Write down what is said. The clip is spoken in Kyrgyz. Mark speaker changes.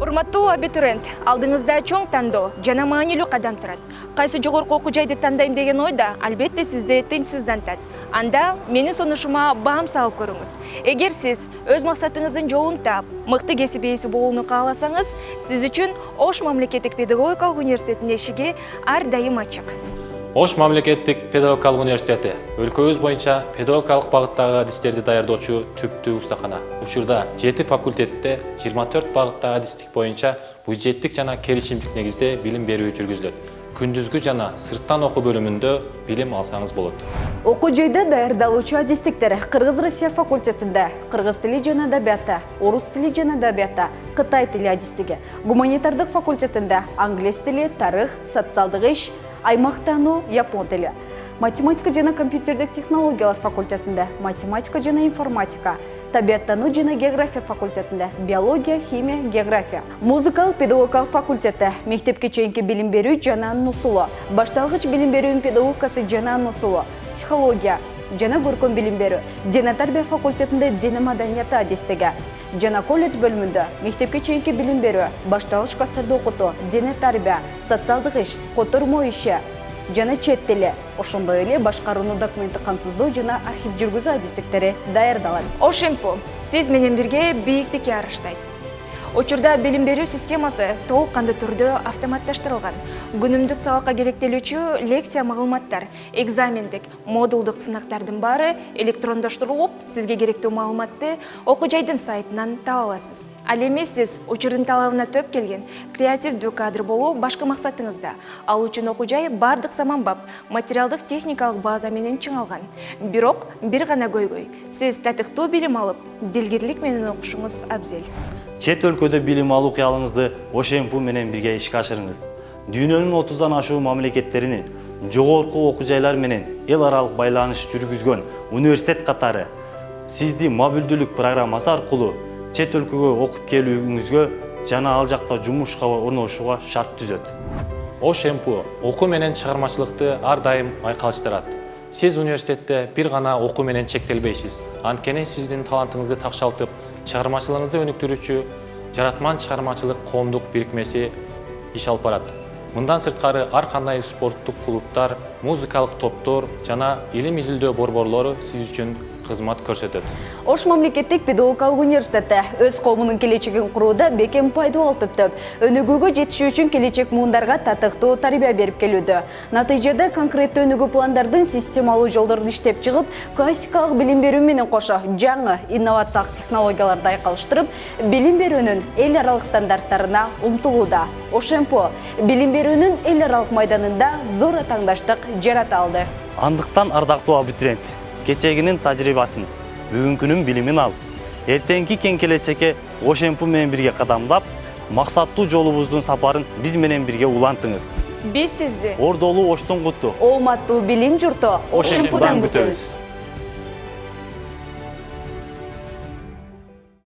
Speaker 1: Урматтуу абитуриент, алдыңызда чоң тандоо жана маанилүү кадам турат. Кайсы жогорку окуу жайды тандайм деген ойда албетте сизди тынчсыздантат. Анда менин сунушума баам салып көрүңүз. Эгер сиз өз максатыңыздын жолун таап, мыкты кесип ээси болууну кааласаңыз, сиз үчүн Ош мамлекеттик педагогикалык университетинин эшиги ар дайым ачык.
Speaker 2: Ош мамлекеттик педагогикалык университети өлкөбүз боюнча педагогикалык багыттагы адистерди даярдоочу түптүү устакана. Учурда 7 факультетте 24 багыттагы адистик боюнча бюджеттик жана келишимдик негизде билим берүү жүргүзүлөт. Күндүзгү жана сырттан окуу бөлүмүндө билим алсаңыз болот.
Speaker 3: Окуу жайда даярдалуучу адистиктер Кыргыз-Россия факультетинде кыргыз тили жана адабияты, орус тили жана адабияты, кытай тили адистиги, гуманитардык факультетинде англис тили, тарых, социалдык иш, аймактануу, япон тили. Математика жана компьютердик технологиялар факультетинде математика жана информатика, табиаттануу жана география факультетинде биология, химия, география. Музыкалык педагогикалык факультети мектепке чейинки билим берүү жана анын усулу, башталгыч билим берүүнүн педагогикасы жана анын усулу, психология жана көркөм билим берүү, дене тарбия факультетинде дене маданияты адистиги жана колледж бөлүмүндө мектепке чейинки билим берүү, башталгыч класстарда окутуу, дене тарбия, социалдык иш, котормо иши жана чет тили, ошондой эле башкарууну документти камсыздоо жана архив жүргүзүү адистиктери даярдалат.
Speaker 1: Ошентип, сиз менен бирге бийиктикке арыштайт. Учурда билим берүү системасы толук кандуу түрдө автоматташтырылган. Күнүмдүк сабакка керектелүүчү лекция маалыматтар, экзамендик, модулдук сынактардын баары электрондоштурулуп, сизге керектүү маалыматты окуу жайдын сайтынан таба аласыз. Ал эми сиз учурдун талабына төп келген креативдүү кадр болуу башкы максатыңызда. Ал үчүн окуу жай бардык заманбап материалдык техникалык база менен чыңалган. Бирок бир гана көйгөй. Сиз татыктуу билим алып, дилгирлик менен окушуңуз абзел.
Speaker 4: Чет өлкөдө билим алуу кыялыңызды ОШМПУ менен бирге ишке ашырыңыз. Дүйнөнүн 30дан ашуу мамлекеттеринин жогорку окуу жайлар менен эл аралык байланыш жүргүзгөн университет катары сизди мобилдүүлүк программасы аркылуу чет өлкөгө окуп келүүңүзгө жана ал жакта жумушка орношууга шарт түзөт.
Speaker 2: ОШМПУ окуу менен чыгармачылыкты ар дайым айкалыштырат. Сиз университетте бир гана окуу менен чектелбейсиз. Анткени сиздин талантыңызды такшалтып, чыгармачылыгыңызды өнүктүрүүчү жаратман чыгармачылык коомдук бирикмеси иш алып барат. Мындан сырткары ар кандай спорттук клубтар, музыкалык топтор жана илим изилдөө борборлору сиз үчүн кызмат көрсөтөт.
Speaker 3: Ош мамлекеттик педагогикалык университети өз коомунун келечегин курууда бекем пайдалуу төптөп, өнүгүүгө жетишүү үчүн келечек муундарга татыктуу тарбия берип келүүдө. Натыйжада конкреттүү өнүгүү пландардын системалуу жолдорун иштеп чыгып, классикалык билим берүү менен кошо жаңы инновациялык технологияларды айкалыштырып, билим берүүнүн эл аралык стандарттарына умтулууда. ОШМПУ билим берүүнүн эл аралык майданында зор атаңдаштык жарата алды.
Speaker 4: Андыктан ардактуу абитуриент, кечегинин тажрыйбасын, бүгүнкүнүн билимин алып, эртеңки кең келечекке ОШМПУ менен бирге кадамдап, максаттуу жолубуздун сапарын биз менен бирге улантыңыз.
Speaker 1: Биз сизди
Speaker 4: Ордолуу Оштун куту,
Speaker 3: Ооматтуу билим журту
Speaker 4: ОШМПУдан күтөбүз.